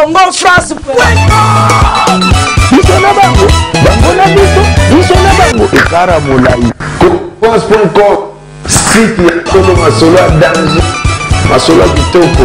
Congo France. Bisona bango, bango na biso, bisona bango. Karamolai. France.com. Site ya Kolo Masolo à danger. Masolo kitoko.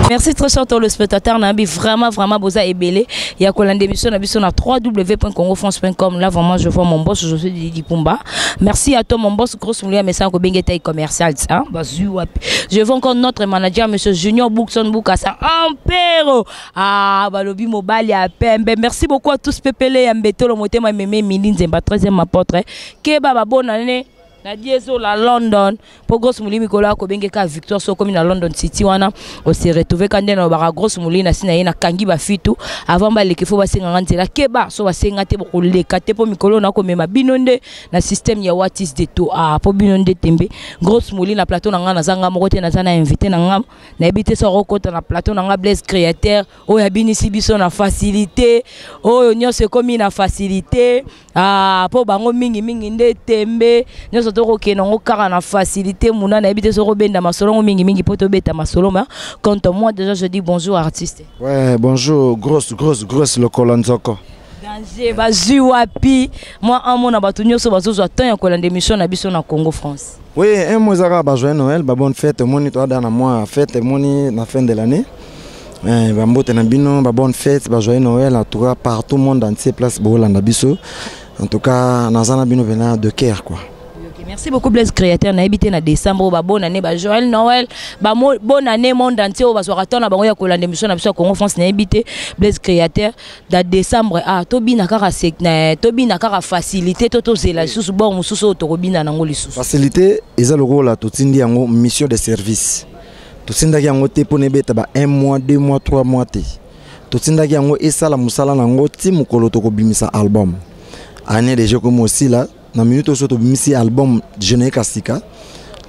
Merci très cher le spectateur Nabi vraiment boza ebélé il y a kolande émission na biso na www.congofrance.com. Là vraiment je vois mon boss José Didi Pumba. Merci à toi mon boss grosse moulia message ko benga taille commercial ça bazu wapi. Je vois encore notre manager monsieur Junior Boukson Boukassa Ampero balobi mobile ya pembe. Merci beaucoup à tous pepele ya mbetolo motema meme mini nzemba 13e apôtre ke baba bonne année. Na dieso la London pour grosse mouli Mikola ko bengeka Victor so comme na London City wana on s'est retrouvé quand na ba grosse mouli na sina na kangi ba fitu avant ba leke fo ba senga ngantela keba so ba senga te ko leka te po Mikolo na ko mema binonde na système ya what is the to po binonde tembe grosse mouli na plateau na ngana zanga moko te na zana invité na ngam na ebité so rokota na plateau na nga Blaise créateur o ya binisi biso na facilité o nyose komi na facilité po bango mingi nde tembe nyose ok non car na facilité muna na habité so benda masolo mingi poto beta masolo ma quand moi déjà je dis bonjour artiste. Ouais, bonjour grosse le Kolanzoko. Danger bazu wapi moi en mon abatu nyoso bazozo attend ya kolande émission na biso na Congo France. Oui, un mois zara ba joyeux Noël, ba bonne fête moni toi dans moi fête moni na fin de l'année. Ba mbote na bino ba bonne fête ba joyeux Noël en tout cas partout monde entier place bolanda biso. En tout cas nazana bino venant de Caire quoi. Merci beaucoup Blaise créateur na habité na décembre ba bonne année ba Joël Noël ba bonne année monde entier ba so ratona ba ya kolanda émission na biso Congo France na habité Blaise créateur da décembre tobina kaka tobina kaka facilité toto zela susu bon mususu tokobina nango lisusu facilité eza logo la totindi yango mission de service totinda yango te pone beta ba 1 mois 2 mois 3 mois te totinda yango esala musala nango ti mukolo tokobimisa album année déjà comme aussi là na minute oso to bimisi album Jeune Kasika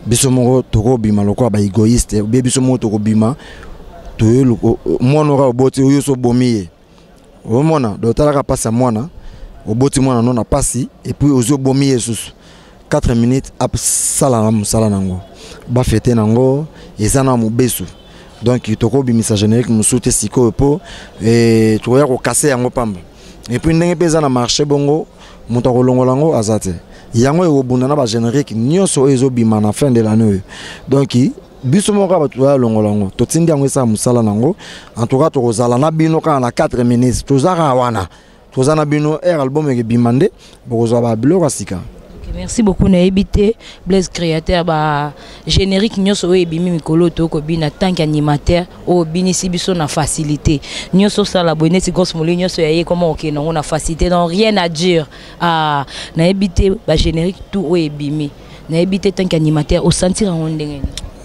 biso moko toko bima lokwa ba egoïste be biso moko toko bima to yelo mwana ka oboti oyo so bomiye o mona do tala ka passa mwana oboti mwana non na passi et puis ozo bomiye susu 4 minutes ap sala nango ba fete nango ezana mo besu donc toko bimisa générique musuté siko po et to ya ko casser yango pamba et puis ndenge peza na marché bongo muta ko longolango azate yango e obunda na ba générique nyonso ezo bima na fin de l'année donc biso moko ba to longolango to tindi yango esa musala nango en tout cas to kozala na bino ka na 4 minutes to zaka wana to zana bino album e bimande bokozwa ba biloko sika. Merci beaucoup na ebité Blaise créateur ba générique nyonso e bimi Mikolo to ko bina tant qu'animateur o bini si biso na facilité nyonso sala boneti grosse mouli nyonso ya comment ok non on a facilité non rien à dire na ebité ba générique tout o e bimi na ebité tant qu'animateur au sentir en ndenge.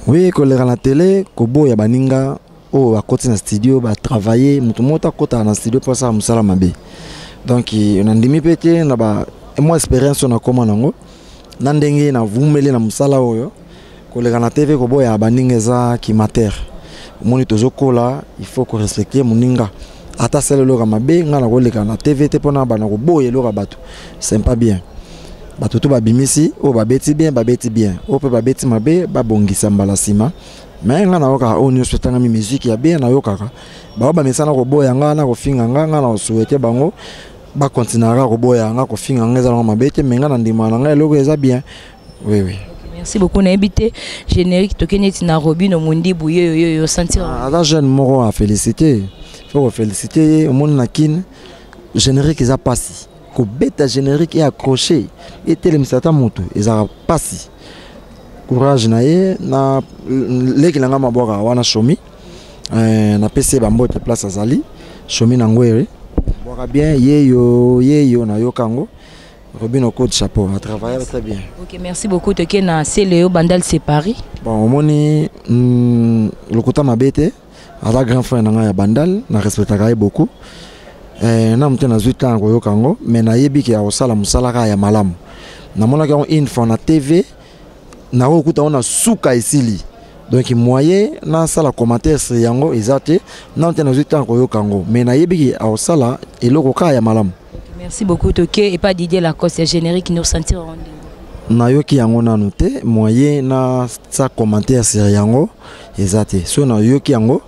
Oui ko lera na télé ko boya baninga o akoti na studio ba travailler mutu mota kota na studio pour ça musala mabe donc on a ndimi pété na ba moi expérience na koma nango nandenge na vumele na musala oyo kolega na TV ko boya baninga za kimater moni tozokola il faut ko respecter muninga ata sele loka mabe ngana kolega na TV te pona bana ko boye loka bato c'est pas bien bato to babimisi o babeti bien o pe babeti mabe babongisa mbala sima mais ngana oka onyo setanga mi musique ya bien na yokaka ba mesana ko boya ngana ko finga ngana na souhaiter bango ba continuera ko boya nga ko finga ngeza na mabete menga na ndima na nga logo eza bien. Oui. Merci beaucoup na habité générique to keneti na Robino Mundi bouye yo sentir la jeune moro a féliciter faut féliciter au monde na kin générique eza passi ko beta générique et accroché et telemsata moto eza passi courage na ye na lekila nga maboka wana shomi na PC bambote place azali shomi na ngwere boka bien yeyo na yokango Robino coup de chapeau a travaillé très bien. OK, merci beaucoup te na Céléo Bandal c'est Paris. Bon moni le kota mabete ala grand frère na ya Bandal na respectaka beaucoup. Na mtena 8 ans ko yokango mais na yebi ki a osala musala ka ya malamu. Na mona ka une fois na TV na okuta ona suka isili. Donc moyen na sala commentaire sur yango ezate na mtena 8 ans ko yokango mais na yebi ki a osala eloko ka ya malamu. Merci beaucoup Toké et pas Didier Lacoste, c'est générique qui nous sentir au rendez-vous. nayoki yango nanu te moyen na sa commentaire sur yango ezate so nayoki yango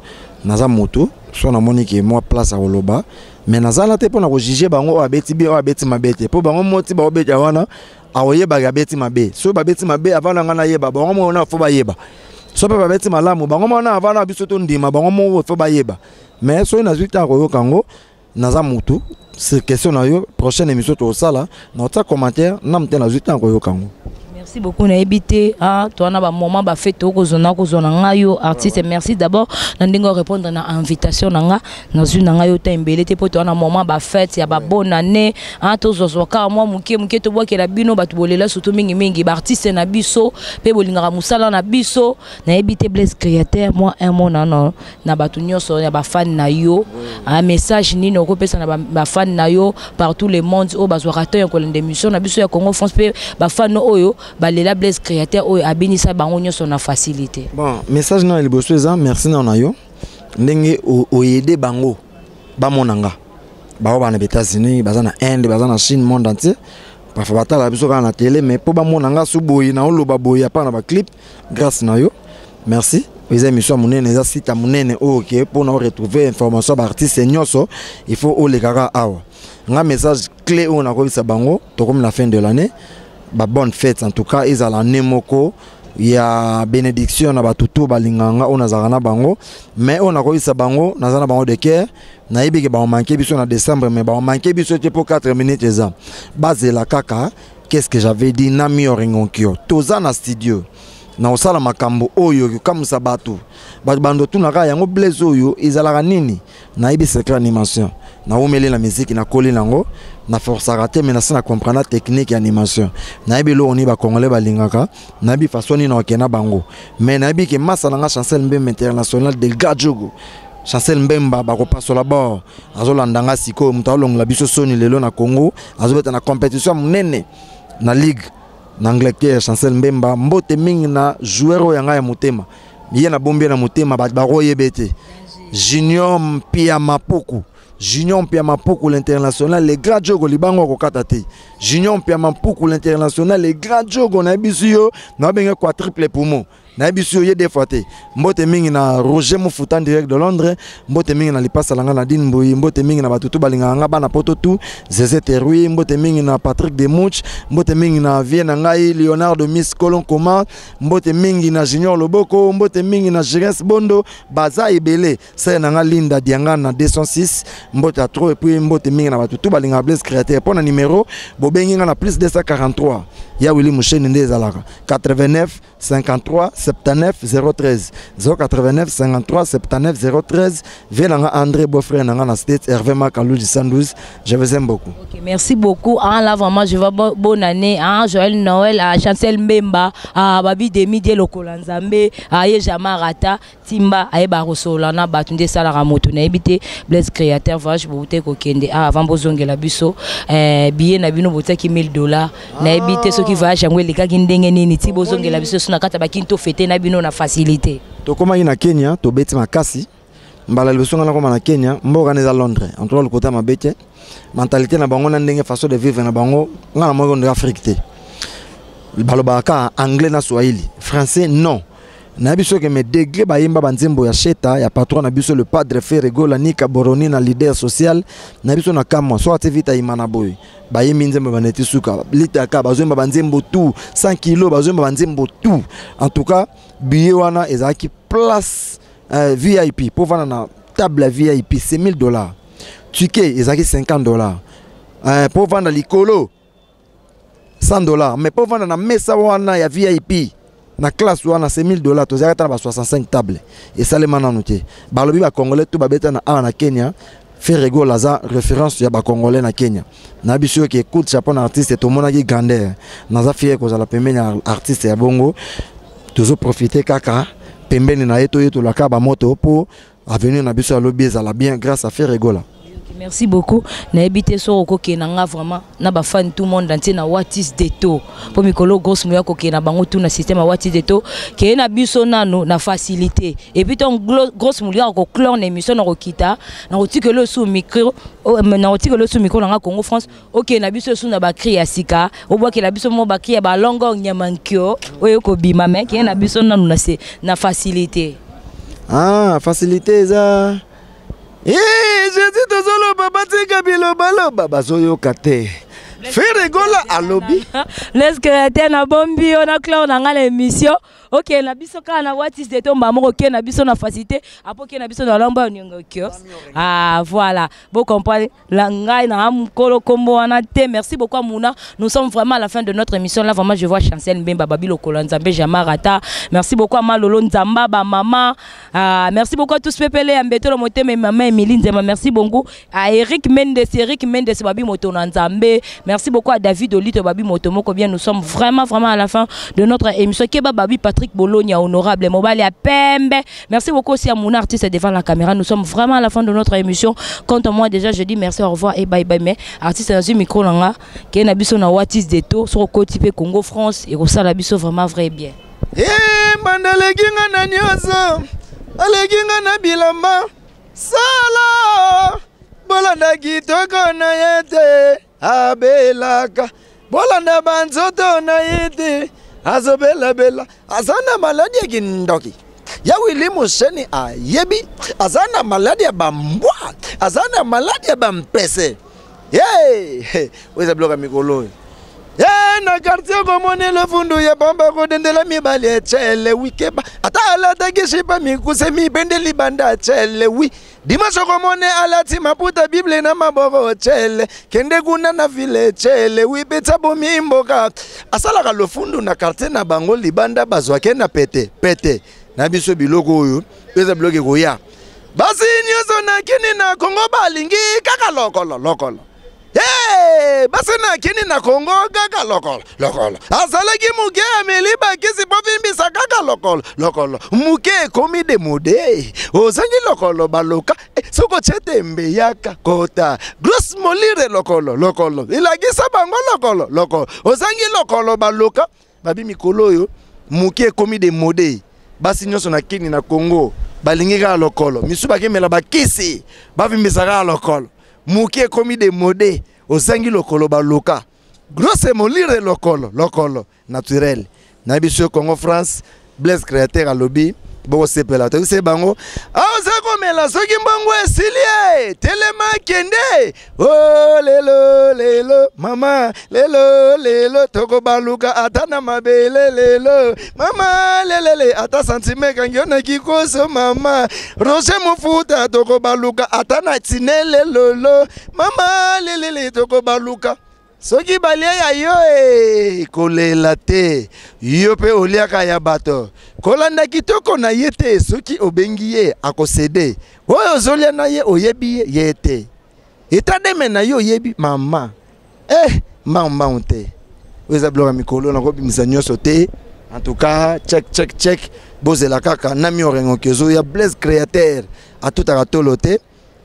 naza moto so namoni ke moi place à koloba mais nazala te pona ko juger bango abeti bi o abeti mabete po bango moti ba obeti wana aoyeba ga beti mabe so ba beti mabe avana ngana yeba bango mona fo ba yeba so ba beti malamu bango mona avana biso to ndima bango mo fo ba yeba mais so na zuita ko yokango naza moto c'est question na yo prochaine émission to sala na ta commentaire na mte na zuita ko yokango. Merci beaucoup na ebité toi na ba moment ba fait to ko zona ngayo artiste merci d'abord na ndingo répondre na invitation nanga na zu nanga yo tembele te po to na moment ba fête ya ba bonne année to zozo ka moi muke to boke la bino ba to bolela surtout mingi ba artiste na biso pe bolinga musala na biso na ebité Blaise Créateur moi un mot na ba to nyoso ya ba fan na yo un message nino ko pesa na ba fan na yo partout le monde o ba zo rater ko l'émission na biso ya Congo France pe ba fan oyo balela Blaise Créateur oyo abinisa bango nyoso na facilité. Bon, message na liboso eza merci na yo. Ndenge oyede bango ba monanga. Ba ba na États-Unis, baza na Inde, baza na Chine, monde entier. Parfois batala biso na télé mais po ba monanga su boyi na oloba boyi pa na ba clip grâce na yo. Merci. Les émissions monene eza site monene OK pour nous retrouver information d'artistes nyoso, il faut o le kaka awa. Nga message clé on a ko bisa bango to comme la fin de l'année. Ba bonne fête en tout cas ils ala nemoko ya bénédiction na batutu balinganga on azaka na bango mais on a koisa bango nazana bango de cœur na yebiki ba manqué biso na décembre mais ba manqué biso te pour 4 minutes eza base la kaka qu'est-ce que j'avais dit na mi oringonkio toza na studio na osala makambo oyo comme ça batu bando tunaka yango Blaise oyo izalaka nini na yebi secret animation na omeli la musique na koli nango na force à rater mais na sana comprendre la technique animation na yebi lo oni ba congolais balingaka na bi façon ni na okena bango mais na yebi ke massa na Chancel Mbemba international de Gadjogo Chancel Mbemba ba ko passo la bord azolandanga siko mutalo la biso soni lelo na Congo azobeta na compétition munene na ligue na Angleterre Chancel Mbemba mbote mingi na joueur yanga ya motema ye na bombe na motema ba royebete Junior Mpia Mapuku Junior Mpia Mapuku l'international les grands jogo libango ko katate Junior Mpia Mapuku l'international les grands jogo na bisuyo na benga quadruple poumon na bisuyo ye defaté mbote mingi na Roger Moufutan direct de Londres mbote mingi na lipasa langa na Dinboy mbote mingi na batutu balinga nga bana pototu Zezé Terui mbote mingi na Patrick Demouch mbote mingi na Vienne ngai Leonardo Miss Colon Coma mbote mingi na Junior Loboko mbote mingi na Jerez Bondo baza ebele c'est na nga Linda Dianga na 206 mbote a trop et puis mbote mingi na batutu balinga Blaise Créateur pour na numéro bobengi nga na plus 243 ya Willy Moucheni ndezalaka 89 53 79 013 089 53 79 013 Venanga André Beaufrère nanga na State Hervé Makalou du 112 je vous aime beaucoup. OK, merci beaucoup. Là vraiment je vais bonne année Joël Noël à Chancel Mbemba à Babi Demi de Lokolanzambe à Yejamarata Timba à Barosolana Batunde Salara Moto na ebité Blaise Créateur voyage boute ko kende avant bozongela biso billet na bino botaki $1000 na ebité ceux qui voyage ngwe leka kindenge nini ti bozongela biso suna kata bakinto fete na bino na facilité to koma ina Kenya to beti makasi mbala liboso ngana koma na Kenya mboka neza Londres en tout cas le côté mabete mentalité na bango na ndenge façon de vivre na bango ngana mo de Afrique te balobaka anglais na swahili français non na biso ke me degré ba yimba banzembo ya sheta ya patron na biso le padre Ferrego la Nika Boroni na leader social na biso na kamwa so ativita imana boy ba yimbi nzembo baneti suka litaka bazomba banzembo tout 100 kg bazomba banzembo tout en tout cas billet wana ezaki place VIP pour vendre na table VIP c'est $1000 ticket ezaki $50 pour vendre likolo $100 mais pour vendre na mesa wana ya VIP na classe wana c'est $1000 to zaka na 65 tables et ça les mananoté balobi ba congolais tout ba beta na Kenya Ferrego laza référence ya ba congolais na Kenya na biso qui écoute japonais artiste to mona ki grandeur naza fier ko za la pembeni artiste ya bongo toujours profiter kaka pembeni na yeto la ka ba moto pour avenir na biso ya lobby za la bien grâce à Ferrego là. Merci beaucoup. N'habitez sur au coquet n'a vraiment n'a pas fan tout le monde entier na what is deto. Pour Mikolo grosse moya coquet na bango tout na système what is deto. Qui est na biso nano na facilité. Et puis ton grosse moya au clone émission na rokita na roti que le sous micro na roti que le sous micro na Congo France. OK na biso sous na ba cri ya sika. Au bois que la biso mo ba cri ya ba longo nyamankyo. Oyo ko bima mais qui est na biso nano na facilité. Ah facilité ça. Eh, je dis tout solo, papa, tu kabilo balo, baba soyo kate. Fais rigola à lobby. Laisse que na bombi, on a clair, on a l'émission. Ok, na biso kana what is the tomba mo ok na biso na facilité. Après na biso na lamba on kiosque. Ah voilà. Vous comprenez la ngai na am kolo kombo ana te. Merci beaucoup Mouna. Nous sommes vraiment à la fin de notre émission là. Vraiment je vois Chancel Mbemba Babilo Kolanzambe Jamarata. Merci beaucoup à Malolo Nzamba ba maman. Merci beaucoup à tous Pepele Ambeto le moté mais maman Emilie Nzema. Merci beaucoup à Eric Mendes Babi Moto Nzambe. Merci beaucoup à David Olito Babi Moto Moko bien. Nous sommes vraiment à la fin de notre émission. Keba Babi Patrick Bologna honorable Mobile à Pembe. Merci beaucoup aussi à mon artiste devant la caméra. Nous sommes vraiment à la fin de notre émission. Quant à moi déjà je dis merci, au revoir et bye bye. Mais artiste dans un micro là qui est nabiso na Watis Deto sur côté Congo France et au ça nabiso vraiment vrai bien. Eh mandale kinga na nyoso. Ale kinga na bilamba. Sala. Bolanda kitoko na yete. Abelaka. Bolanda banzoto na yete. Azobela bela azana maladi ya kindoki ya wili musheni a yebi azana maladi ya bambwa azana maladi ya bampese hey weza bloka mikolo na quartier komone le fundu ya bamba ko dendela mibali echele wikeba ata ala tagishipa mikuse mipende libanda echele wi dimasho komone alati maputa bible na maboko echele kende kuna na vile echele wi peta bomimboka asala ka le fundu na quartier na bango libanda bazwake na pete na biso biloko oyo peza bloke koya basi nyoso na kini na Kongo balingi kaka lokolo hey, basi na kini na Kongo kaka lokolo. Asalaki muke ameliba kisi pofimbisa kaka lokolo. Muke komi de mode. Ozangi lokolo baloka. Soko chete mbe yaka kota. Gross molire lokolo. Ilagisa bango lokolo. Ozangi lokolo baloka. Babi mikolo yo. Muke komi de mode. Basi nyoso na kini na Kongo. Balingi kaka lokolo. Misuba kemela bakisi. Bafimbisa kaka lokolo. Muke komi de mode ozangi lokolo baloka grosse molire lokolo naturel na biso Congo France Blaise créateur à lobby boko sepela to se bango aoza komela soki mbongo esilie telema kende oh lelo mama lelo toko baluka atana mabele lelo mama lelele ata sentime kangyo na kikoso mama roche mufuta toko baluka atana tinele lolo mama lelele toko baluka soki balia ya yo kolela te yo pe oliaka ya bato kolanda kitoko na yete soki obengi ye akosede oyo zolia na ye oyebi yete etademe na yo oyebi mama mama unte weza bloga mikolo na kobimisa nyoso te en tout cas check bozela kaka na miorengo kezo ya Blaise créateur a tout à tolote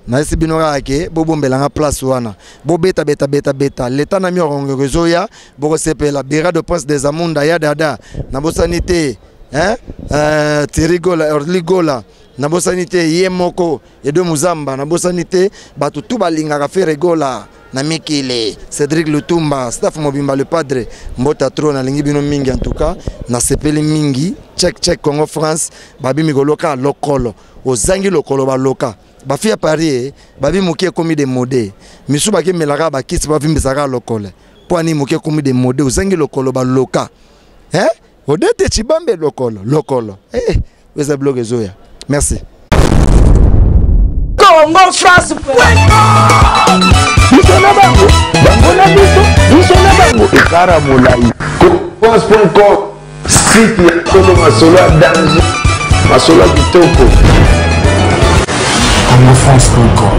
na sibinora ke bobombelanga place wana bobeta beta leta na miorongo rezoya boko sepela bera de prince des amunda ya dada na bosanité tirigola orligola na bosanité yemoko edo muzamba na bosanité batu tu balingaka faire gola na mikile Cédric Lutumba staff mobimba le padre mbota tro na lingi bino mingi en tout cas na sepeli mingi check Congo France babi mikoloka lokolo ozangi lokolo baloka bafia Paris babi mukie komi de mode misuba ke melaka bakisi bavimbisaka lokole poani mukie komi de mode ozangi lokolo baloka odete chibambe lokolo weza blogue zoya merci Congo France Bisona bango na bisona bango ikara mulai France.com site ya Kolo Masolo danger Masolo kitoko Congo France.com